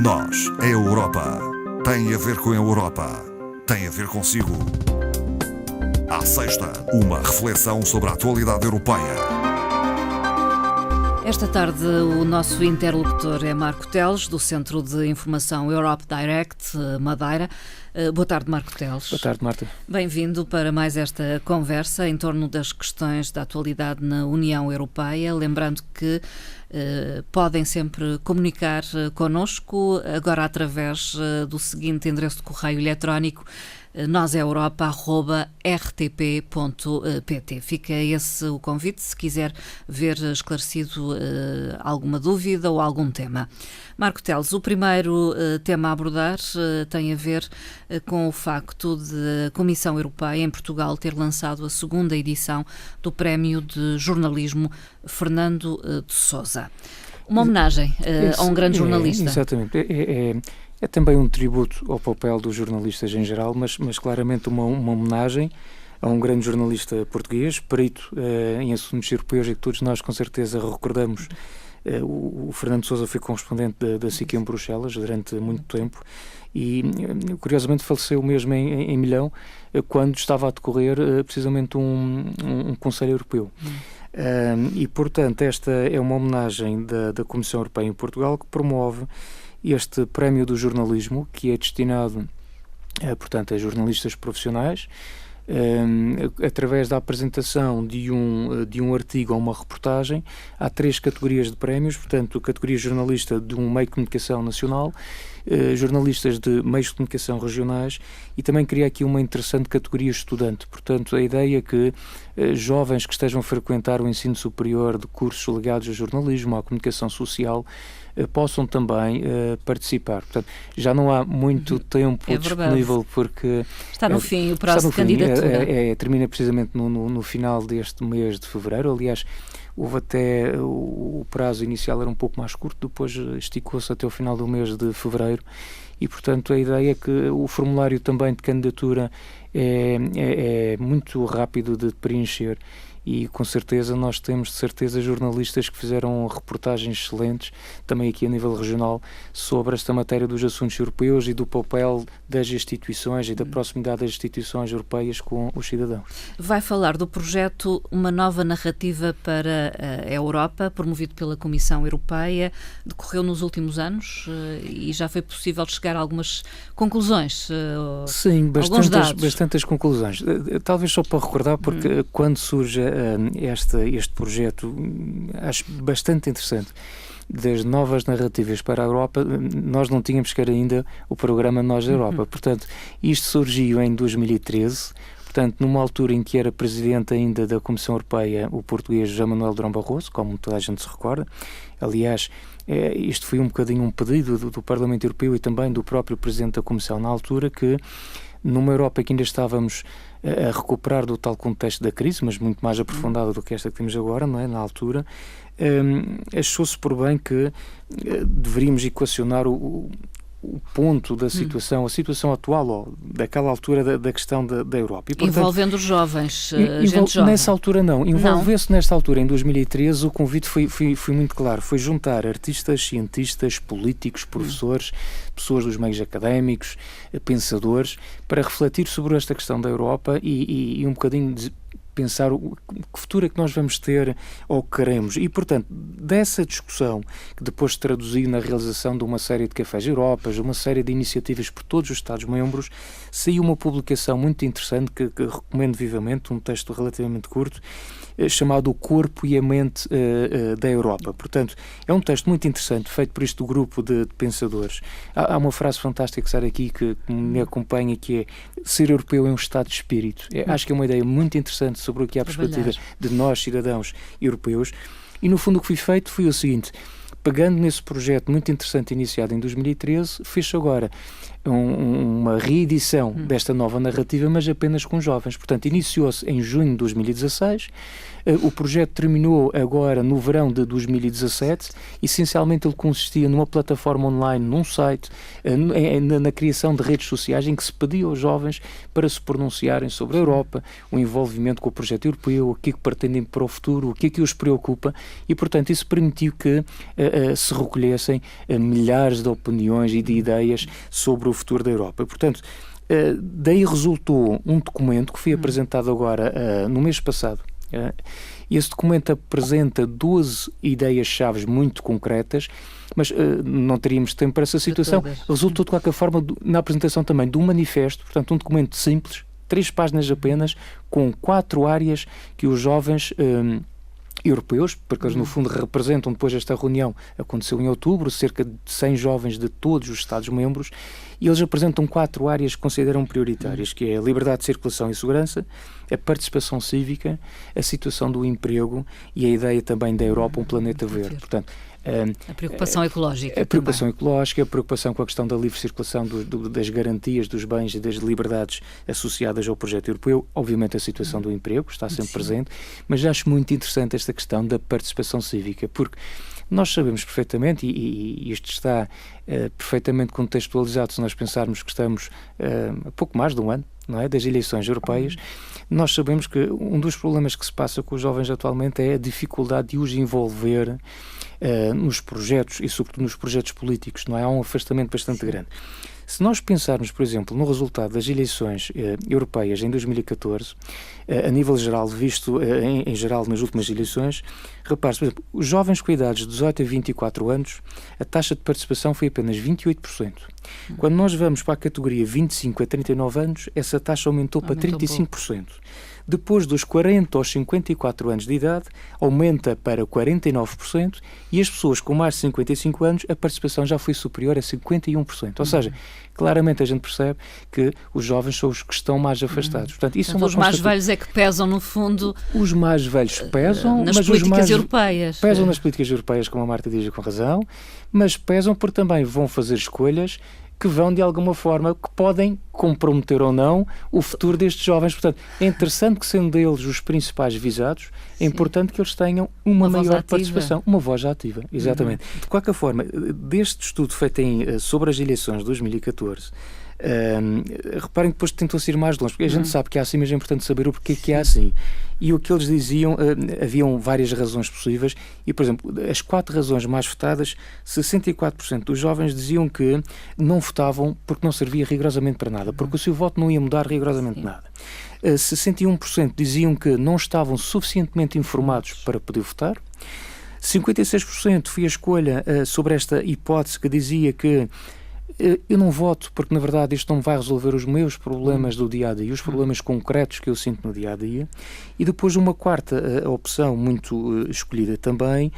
Nós, a Europa, tem a ver com a Europa, tem a ver consigo. À sexta, uma reflexão sobre a atualidade europeia. Esta tarde o nosso interlocutor é Marco Teles, do Centro de Informação Europe Direct, Madeira. Boa tarde, Marco Teles. Boa tarde, Marta. Bem-vindo para mais esta conversa em torno das questões da atualidade na União Europeia. Lembrando que podem sempre comunicar connosco, agora através do seguinte endereço de correio eletrónico: noseuropa@rtp.pt. Fica esse o convite, se quiser ver esclarecido alguma dúvida ou algum tema. Marco Teles, o primeiro tema a abordar tem a ver com o facto de a Comissão Europeia em Portugal ter lançado a segunda edição do Prémio de Jornalismo Fernando de Sousa. Uma homenagem a um grande jornalista. Exatamente. É também um tributo ao papel dos jornalistas em geral, mas claramente uma homenagem a um grande jornalista português, perito em assuntos europeus, e que todos nós com certeza recordamos. O Fernando de Sousa foi correspondente da SIC em Bruxelas durante muito tempo e, curiosamente, faleceu mesmo em Milão, quando estava a decorrer precisamente um Conselho Europeu. E, portanto, esta é uma homenagem da Comissão Europeia em Portugal, que promove este Prémio do Jornalismo, que é destinado, portanto, a jornalistas profissionais, através da apresentação de um artigo ou uma reportagem. Há 3 categorias de prémios, portanto, categoria jornalista de um meio de comunicação nacional, jornalistas de meios de comunicação regionais, e também cria aqui uma interessante categoria estudante. Portanto, a ideia é que jovens que estejam a frequentar o ensino superior de cursos ligados ao jornalismo, à comunicação social, possam também participar. Portanto, já não há muito tempo disponível, porque está no fim o prazo de candidatura. Termina precisamente no final deste mês de fevereiro. Aliás, houve até o prazo inicial era um pouco mais curto, depois esticou-se até o final do mês de fevereiro, e, portanto, a ideia é que o formulário também de candidatura é muito rápido de preencher. E, com certeza, nós temos de certeza jornalistas que fizeram reportagens excelentes, também aqui a nível regional, sobre esta matéria dos assuntos europeus e do papel das instituições e da proximidade das instituições europeias com os cidadãos. Vai falar do projeto Uma Nova Narrativa para a Europa, promovido pela Comissão Europeia. Decorreu nos últimos anos e já foi possível chegar a algumas conclusões. Sim, bastantes conclusões. Talvez só para recordar, porque quando surge este projeto, acho bastante interessante, das novas narrativas para a Europa, nós não tínhamos sequer ainda o programa Nós Europa. Portanto, isto surgiu em 2013, portanto, numa altura em que era presidente ainda da Comissão Europeia o português José Manuel Durão Barroso, como toda a gente se recorda. Aliás, isto foi um bocadinho um pedido do Parlamento Europeu e também do próprio presidente da Comissão na altura, que numa Europa que ainda estávamos a recuperar do tal contexto da crise, mas muito mais aprofundada do que esta que temos agora, não é? Na altura, achou-se por bem que deveríamos equacionar o ponto da situação, a situação atual, ou daquela altura da questão da Europa. E, portanto, envolvendo os jovens, gente jovem. Nessa altura não. Envolveu-se nesta altura, em 2013, o convite foi muito claro. Foi juntar artistas, cientistas, políticos, professores, pessoas dos meios académicos, pensadores, para refletir sobre esta questão da Europa e um bocadinho de pensar que futuro é que nós vamos ter ou queremos. E, portanto, dessa discussão, que depois se traduziu na realização de uma série de cafés Europas, uma série de iniciativas por todos os Estados-membros, saiu uma publicação muito interessante que recomendo vivamente, um texto relativamente curto, chamado O Corpo e a Mente da Europa. Portanto, é um texto muito interessante, feito por este grupo de pensadores. Há uma frase fantástica que sai aqui, que me acompanha, que é: ser europeu é um estado de espírito. Acho que é uma ideia muito interessante sobre o que é a perspectiva de nós, cidadãos europeus. E, no fundo, o que foi feito foi o seguinte: pegando nesse projeto muito interessante iniciado em 2013, fez agora uma reedição desta nova narrativa, mas apenas com jovens. Portanto, iniciou-se em junho de 2016, o projeto terminou agora no verão de 2017. Essencialmente ele consistia numa plataforma online, num site, na criação de redes sociais em que se pedia aos jovens para se pronunciarem sobre a Europa, o envolvimento com o projeto europeu, o que é que pretendem para o futuro, o que é que os preocupa, e portanto isso permitiu que se recolhessem milhares de opiniões e de ideias sobre o futuro da Europa. Portanto, daí resultou um documento que foi apresentado agora no mês passado. Esse documento apresenta 12 ideias-chave muito concretas, mas não teríamos tempo para essa situação. Resultou, de qualquer forma, na apresentação também de um manifesto, portanto, um documento simples, 3 páginas apenas, com 4 áreas que os jovens europeus, porque eles no fundo representam, depois desta reunião, aconteceu em outubro, cerca de 100 jovens de todos os Estados-membros, e eles apresentam 4 áreas que consideram prioritárias, que é a liberdade de circulação e segurança, a participação cívica, a situação do emprego e a ideia também da Europa, um planeta verde. Portanto, a preocupação ecológica. A preocupação ecológica, a preocupação com a questão da livre circulação das garantias dos bens e das liberdades associadas ao projeto europeu, obviamente a situação do emprego está sempre presente, mas acho muito interessante esta questão da participação cívica, porque nós sabemos perfeitamente, e isto está perfeitamente contextualizado se nós pensarmos que estamos a pouco mais de um ano, não é, das eleições europeias. Nós sabemos que um dos problemas que se passa com os jovens atualmente é a dificuldade de os envolver nos projetos e sobretudo nos projetos políticos, não é? Há um afastamento bastante grande. Se nós pensarmos, por exemplo, no resultado das eleições europeias em 2014, a nível geral, visto em geral nas últimas eleições, repare-se, por exemplo, os jovens com idades de 18 a 24 anos, a taxa de participação foi apenas 28%. Quando nós vamos para a categoria 25 a 39 anos, essa taxa aumentou para 35%. Depois dos 40 aos 54 anos de idade, aumenta para 49%, e as pessoas com mais de 55 anos, a participação já foi superior a 51%. Ou seja, claramente a gente percebe que os jovens são os que estão mais afastados. Portanto, isso os mais velhos é que pesam, no fundo... Os mais velhos pesam... nas políticas europeias. Pesam nas políticas europeias, como a Marta diz com razão, mas pesam porque também vão fazer escolhas que vão, de alguma forma, que podem comprometer ou não o futuro destes jovens. Portanto, é interessante que, sendo eles os principais visados, é importante que eles tenham uma maior participação. Uma voz ativa, exatamente. De qualquer forma, deste estudo feito sobre as eleições de 2014, reparem que depois tentou-se ir mais longe, porque a gente sabe que é assim, mas é importante saber o porquê que é assim. E o que eles diziam, haviam várias razões possíveis, e, por exemplo, as 4 razões mais votadas, 64% dos jovens diziam que não votavam porque não servia rigorosamente para nada, porque o seu voto não ia mudar rigorosamente nada. 61% diziam que não estavam suficientemente informados para poder votar. 56% foi a escolha sobre esta hipótese que dizia que eu não voto porque, na verdade, isto não vai resolver os meus problemas do dia-a-dia, os problemas concretos que eu sinto no dia-a-dia. E depois uma quarta opção muito escolhida também,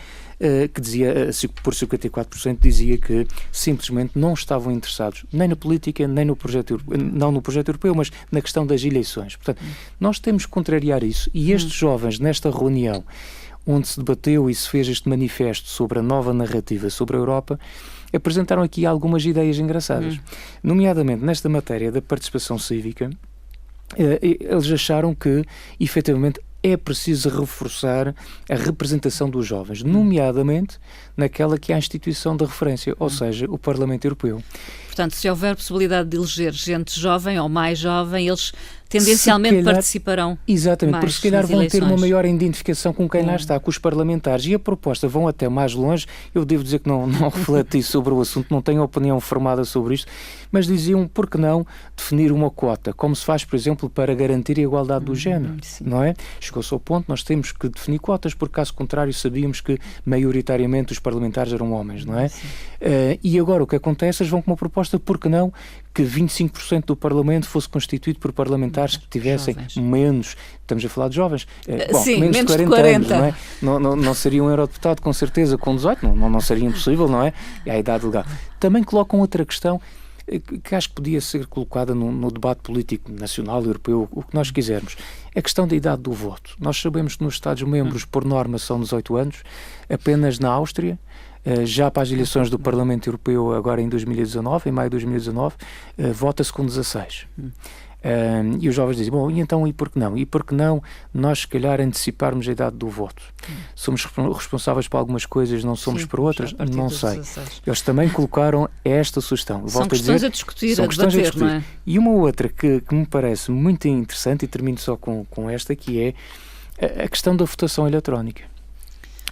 que dizia, por 54%, dizia que simplesmente não estavam interessados nem na política, nem no projeto europeu, não no projeto europeu, mas na questão das eleições. Portanto, nós temos que contrariar isso. E estes jovens, nesta reunião, onde se debateu e se fez este manifesto sobre a nova narrativa sobre a Europa, apresentaram aqui algumas ideias engraçadas. Nomeadamente, nesta matéria da participação cívica, eles acharam que, efetivamente, é preciso reforçar a representação dos jovens, nomeadamente naquela que é a instituição de referência, ou seja, o Parlamento Europeu. Portanto, se houver possibilidade de eleger gente jovem ou mais jovem, eles tendencialmente participarão. Exatamente, mais porque se calhar vão ter uma maior identificação com quem lá está, com os parlamentares, e a proposta vão até mais longe. Eu devo dizer que não refleti sobre o assunto, não tenho opinião formada sobre isto, mas diziam, por que não definir uma quota, como se faz, por exemplo, para garantir a igualdade do género, não é? Chegou-se ao ponto, nós temos que definir cotas, porque caso contrário sabíamos que maioritariamente os parlamentares eram homens, não é? E agora o que acontece, eles vão com uma proposta, por que não, que 25% do Parlamento fosse constituído por parlamentares que tivessem menos, estamos a falar de jovens, menos de 40 anos, não é? Não seria um eurodeputado com certeza com 18, não seria impossível, não é? É a idade legal. Também colocam outra questão, que acho que podia ser colocada no debate político nacional, europeu, o que nós quisermos. A questão da idade do voto. Nós sabemos que nos Estados-membros, por norma, são 18 anos, apenas na Áustria, já para as eleições do Parlamento Europeu, agora em 2019, em maio de 2019, vota-se com 16. E os jovens dizem, bom, e então, e por que não? E por que não nós, se calhar, anteciparmos a idade do voto? Somos responsáveis por algumas coisas, não somos por outras? Não sei. Eles também colocaram esta sugestão. São questões a discutir, a debater, não é? E uma outra que me parece muito interessante, e termino só com esta, que é a questão da votação eletrónica.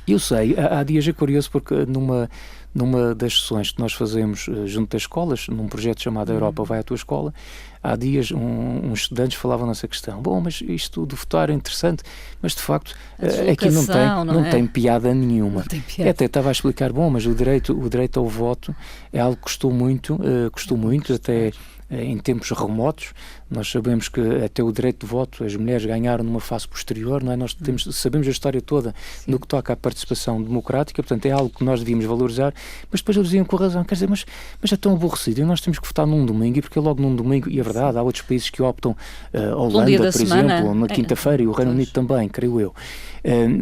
Eu sei, há dias é curioso porque numa das sessões que nós fazemos junto das escolas, num projeto chamado A Europa Vai à Tua Escola, há dias uns estudantes falavam nessa questão. Bom, mas isto de votar é interessante, mas de facto aqui não tem piada nenhuma. Até estava a explicar, bom, mas o direito ao voto é algo que custou muito até em tempos remotos. Nós sabemos que até o direito de voto as mulheres ganharam numa fase posterior, não é? Nós sabemos a história toda no que toca à participação democrática, portanto é algo que nós devíamos valorizar, mas depois eles diziam com razão, quer dizer, mas é tão aborrecido, e nós temos que votar num domingo, e porque é logo num domingo, e é verdade, há outros países que optam, a Holanda, por exemplo, na quinta-feira, e o Reino Unido também, creio eu.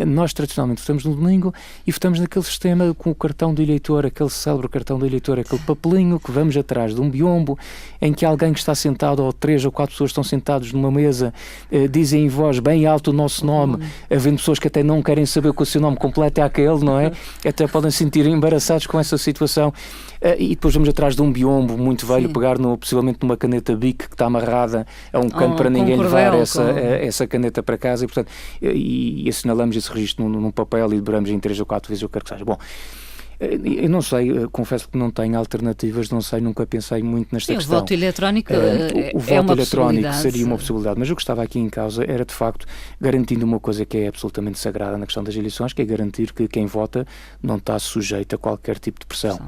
Nós tradicionalmente votamos no domingo e votamos naquele sistema com o cartão do eleitor, aquele célebre cartão do eleitor, aquele papelinho que vamos atrás de um biombo, em que alguém que está sentado, ou 3 ou 4 pessoas estão sentados numa mesa, dizem em voz bem alto o nosso nome, havendo pessoas que até não querem saber que o seu nome completo é aquele, não é? Até podem se sentir embaraçados com essa situação. E depois vamos atrás de um biombo muito velho, pegar possivelmente numa caneta Bic que está amarrada a um cano para ninguém levar essa caneta para casa, e portanto e assinalamos esse registro num papel e dobramos em 3 ou 4 vezes o que quer que seja. Bom, eu não sei, confesso que não tenho alternativas, não sei, nunca pensei muito nesta questão. O voto eletrónico o voto eletrónico seria uma possibilidade, mas o que estava aqui em causa era, de facto, garantindo uma coisa que é absolutamente sagrada na questão das eleições, que é garantir que quem vota não está sujeito a qualquer tipo de pressão.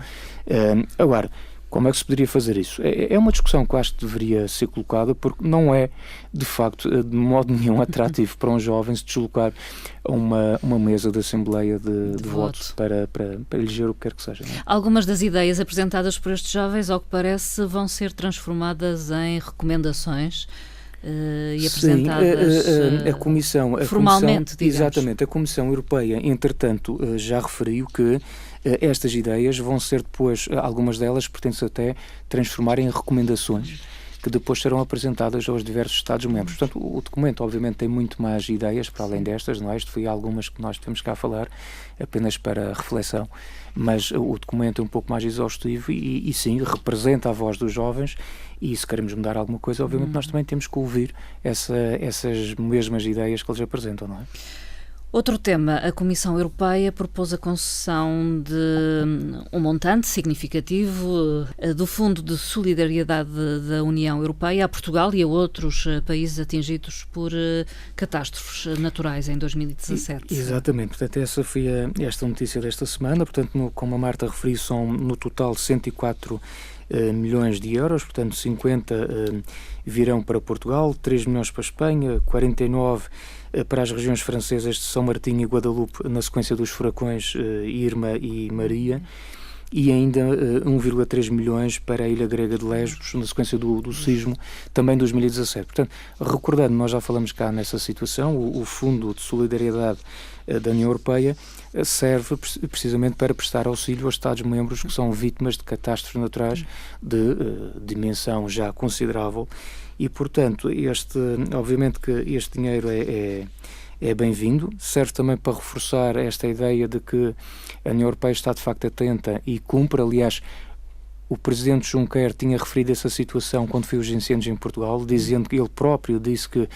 Agora, como é que se poderia fazer isso? É uma discussão que eu acho que deveria ser colocada, porque não é, de facto, de modo nenhum atrativo para um jovem se deslocar a uma mesa de assembleia de votos para eleger o que quer que seja. Não é? Algumas das ideias apresentadas por estes jovens, ao que parece, vão ser transformadas em recomendações e apresentadas a Comissão, formalmente, digamos. Exatamente, a Comissão Europeia, entretanto, já referiu que estas ideias vão ser depois, algumas delas pretendem-se até transformar em recomendações que depois serão apresentadas aos diversos Estados-membros. Portanto, o documento, obviamente, tem muito mais ideias para além destas, não é? Isto foi algumas que nós temos cá a falar, apenas para reflexão, mas o documento é um pouco mais exaustivo e sim, representa a voz dos jovens, e se queremos mudar alguma coisa, obviamente, nós também temos que ouvir essas mesmas ideias que eles apresentam, não é? Outro tema, a Comissão Europeia propôs a concessão de um montante significativo do Fundo de Solidariedade da União Europeia a Portugal e a outros países atingidos por catástrofes naturais em 2017. Exatamente, portanto essa foi esta notícia desta semana, portanto como a Marta referiu, são no total 104 milhões de euros, portanto 50 virão para Portugal, 3 milhões para a Espanha, 49 para as regiões francesas de São Martinho e Guadalupe na sequência dos furacões Irma e Maria, e ainda 1,3 milhões para a ilha grega de Lesbos na sequência do sismo, também em 2017. Portanto, recordando, nós já falamos cá nessa situação, o Fundo de Solidariedade da União Europeia serve precisamente para prestar auxílio aos Estados-membros que são vítimas de catástrofes naturais de dimensão já considerável, e portanto obviamente que este dinheiro é bem-vindo, serve também para reforçar esta ideia de que a União Europeia está de facto atenta e cumpre. Aliás, o Presidente Juncker tinha referido essa situação quando foi os incêndios em Portugal, dizendo que ele próprio disse que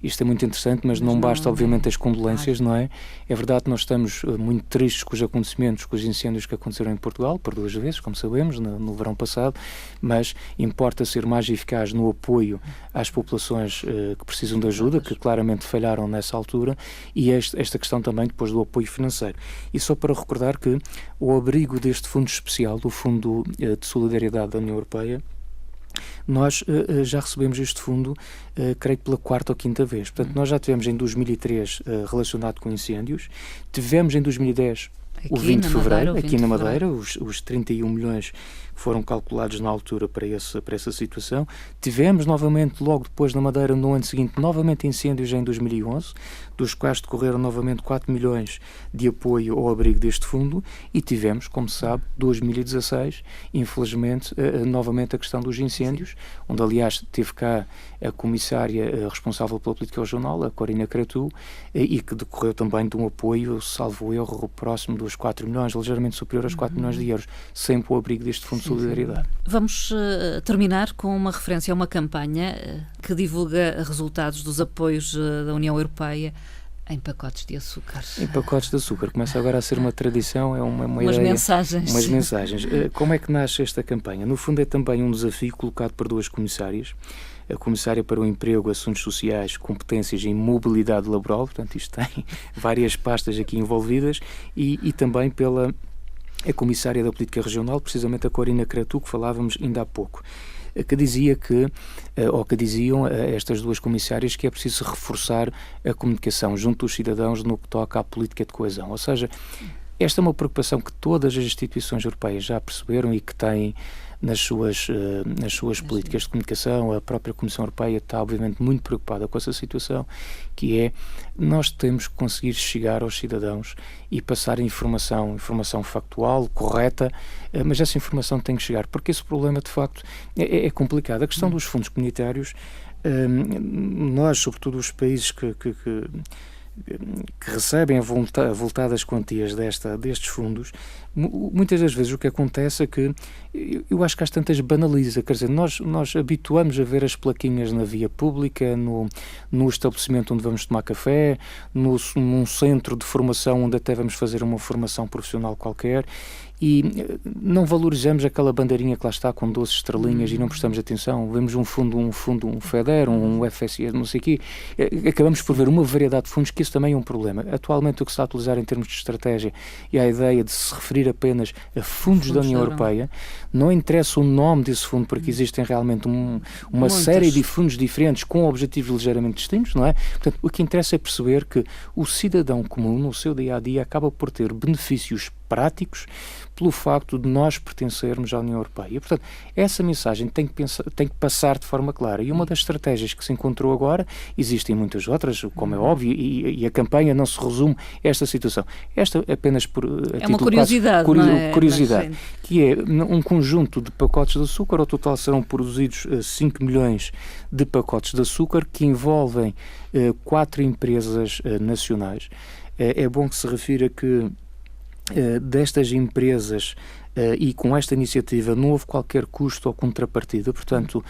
isto é muito interessante, mas não basta, obviamente, as condolências, não é? É verdade que nós estamos muito tristes com os acontecimentos, com os incêndios que aconteceram em Portugal, por 2 vezes, como sabemos, no verão passado, mas importa ser mais eficaz no apoio às populações que precisam de ajuda, que claramente falharam nessa altura, e esta questão também depois do apoio financeiro. E só para recordar que o abrigo deste fundo especial, do Fundo de Solidariedade da União Europeia, nós já recebemos este fundo, creio que pela 4ª ou 5ª vez. Portanto, nós já tivemos em 2003 relacionado com incêndios, tivemos em 2010 o 20 de fevereiro, aqui na Madeira, os 31 milhões foram calculados na altura para essa situação. Tivemos novamente, logo depois na Madeira, no ano seguinte, novamente incêndios em 2011, dos quais decorreram novamente 4 milhões de apoio ao abrigo deste fundo, e tivemos, como se sabe, 2016, infelizmente, novamente a questão dos incêndios, onde aliás teve cá a comissária responsável pela política regional, a Corina Cretu, e que decorreu também de um apoio, salvo erro, próximo dos 4 milhões, ligeiramente superior aos 4 milhões de euros, sempre o abrigo deste fundo de solidariedade. Vamos terminar com uma referência a uma campanha que divulga resultados dos apoios da União Europeia em pacotes de açúcar. Em pacotes de açúcar. Começa agora a ser uma tradição, é uma umas ideia, mensagens. Umas mensagens. Como é que nasce esta campanha? No fundo é também um desafio colocado por duas comissárias. A Comissária para o Emprego, Assuntos Sociais, Competências e Mobilidade Laboral, portanto isto tem várias pastas aqui envolvidas, e também pela a Comissária da Política Regional, precisamente a Corina Cretu, que falávamos ainda há pouco, que dizia que diziam estas duas comissárias que é preciso reforçar a comunicação junto dos cidadãos no que toca à política de coesão. Ou seja, esta é uma preocupação que todas as instituições europeias já perceberam e que têm nas suas políticas de comunicação. A própria Comissão Europeia está obviamente muito preocupada com essa situação, que é, nós temos que conseguir chegar aos cidadãos e passar informação factual, correta, mas essa informação tem que chegar, porque esse problema de facto é complicado. A questão dos fundos comunitários, nós, sobretudo os países que recebem avultadas quantias destes fundos, muitas das vezes o que acontece é que eu acho que às tantas banaliza, quer dizer, nós habituamos a ver as plaquinhas na via pública, no estabelecimento onde vamos tomar café, num centro de formação onde até vamos fazer uma formação profissional qualquer, e não valorizamos aquela bandeirinha que lá está com 12 estrelinhas e não prestamos atenção. Vemos um FEDER, um FSE, não sei o quê. Acabamos por ver uma variedade de fundos, que isso também é um problema. Atualmente o que se está a utilizar em termos de estratégia é a ideia de se referir apenas a fundos da União Europeia. Não interessa o nome desse fundo, porque existem realmente uma série de fundos diferentes com objetivos ligeiramente distintos, não é? Portanto, o que interessa é perceber que o cidadão comum, no seu dia-a-dia, acaba por ter benefícios práticos pelo facto de nós pertencermos à União Europeia. E, portanto, essa mensagem tem que passar de forma clara. E uma das estratégias que se encontrou agora, existem muitas outras, como é óbvio, e a campanha não se resume a esta situação. Esta apenas por é uma curiosidade, curiosidade, que é um conjunto de pacotes de açúcar. Ao total serão produzidos 5 milhões de pacotes de açúcar, que envolvem 4 empresas nacionais. É bom que se refira que destas empresas e com esta iniciativa não houve qualquer custo ou contrapartida, portanto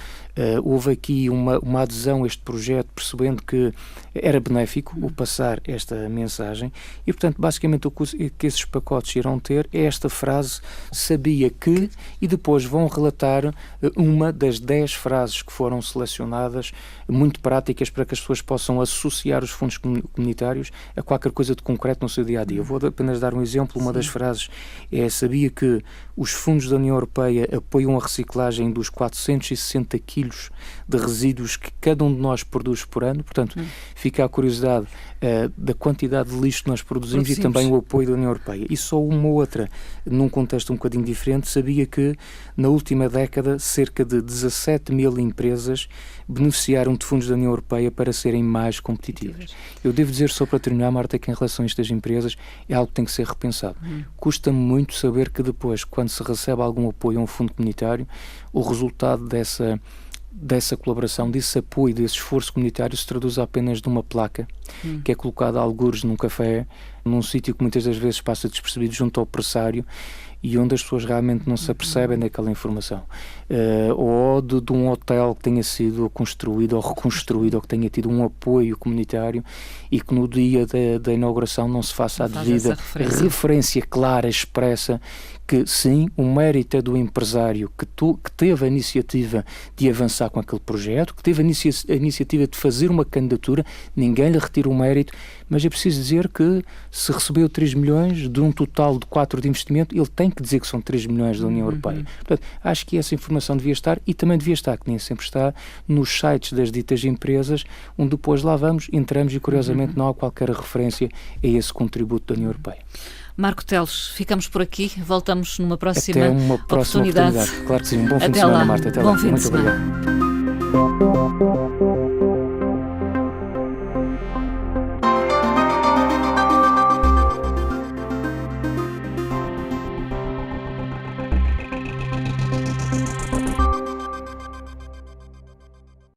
houve aqui uma adesão a este projeto, percebendo que era benéfico o passar esta mensagem, e portanto basicamente o que esses pacotes irão ter é esta frase: sabia que, e depois vão relatar uma das 10 frases que foram selecionadas, muito práticas, para que as pessoas possam associar os fundos comunitários a qualquer coisa de concreto no seu dia-a-dia. Vou apenas dar um exemplo. Uma das frases é: sabia que os fundos da União Europeia apoiam a reciclagem dos 460 quilos de resíduos que cada um de nós produz por ano. Portanto, fica a curiosidade da quantidade de lixo que nós produzimos e também o apoio da União Europeia. E só uma outra, num contexto um bocadinho diferente: sabia que na última década cerca de 17 mil empresas beneficiaram de fundos da União Europeia para serem mais competitivas. Eu devo dizer, só para terminar, Marta, que em relação a estas empresas é algo que tem que ser repensado. Custa-me muito saber que depois, quando se recebe algum apoio a um fundo comunitário, o resultado dessa colaboração, desse apoio, desse esforço comunitário, se traduz apenas numa placa que é colocada a algures num café, num sítio que muitas das vezes passa despercebido junto ao pressário, e onde as pessoas realmente não se apercebem daquela informação. Ou de um hotel que tenha sido construído ou reconstruído, ou que tenha tido um apoio comunitário, e que no dia da inauguração não se faça a devida referência clara, expressa, que sim, o mérito é do empresário que teve a iniciativa de avançar com aquele projeto, que teve a iniciativa de fazer uma candidatura. Ninguém lhe retira o mérito, mas é preciso dizer que se recebeu 3 milhões de um total de 4 de investimento, ele tem que dizer que são 3 milhões da União Europeia. Portanto, acho que essa informação devia estar, e também devia estar, que nem sempre está, nos sites das ditas empresas, onde depois lá entramos e curiosamente não há qualquer referência a esse contributo da União Europeia. Marco Teles, ficamos por aqui, voltamos numa próxima Até uma próxima oportunidade. Claro que sim, um bom fim de semana, Marta. Até lá. Bom fim de Muito semana. obrigado.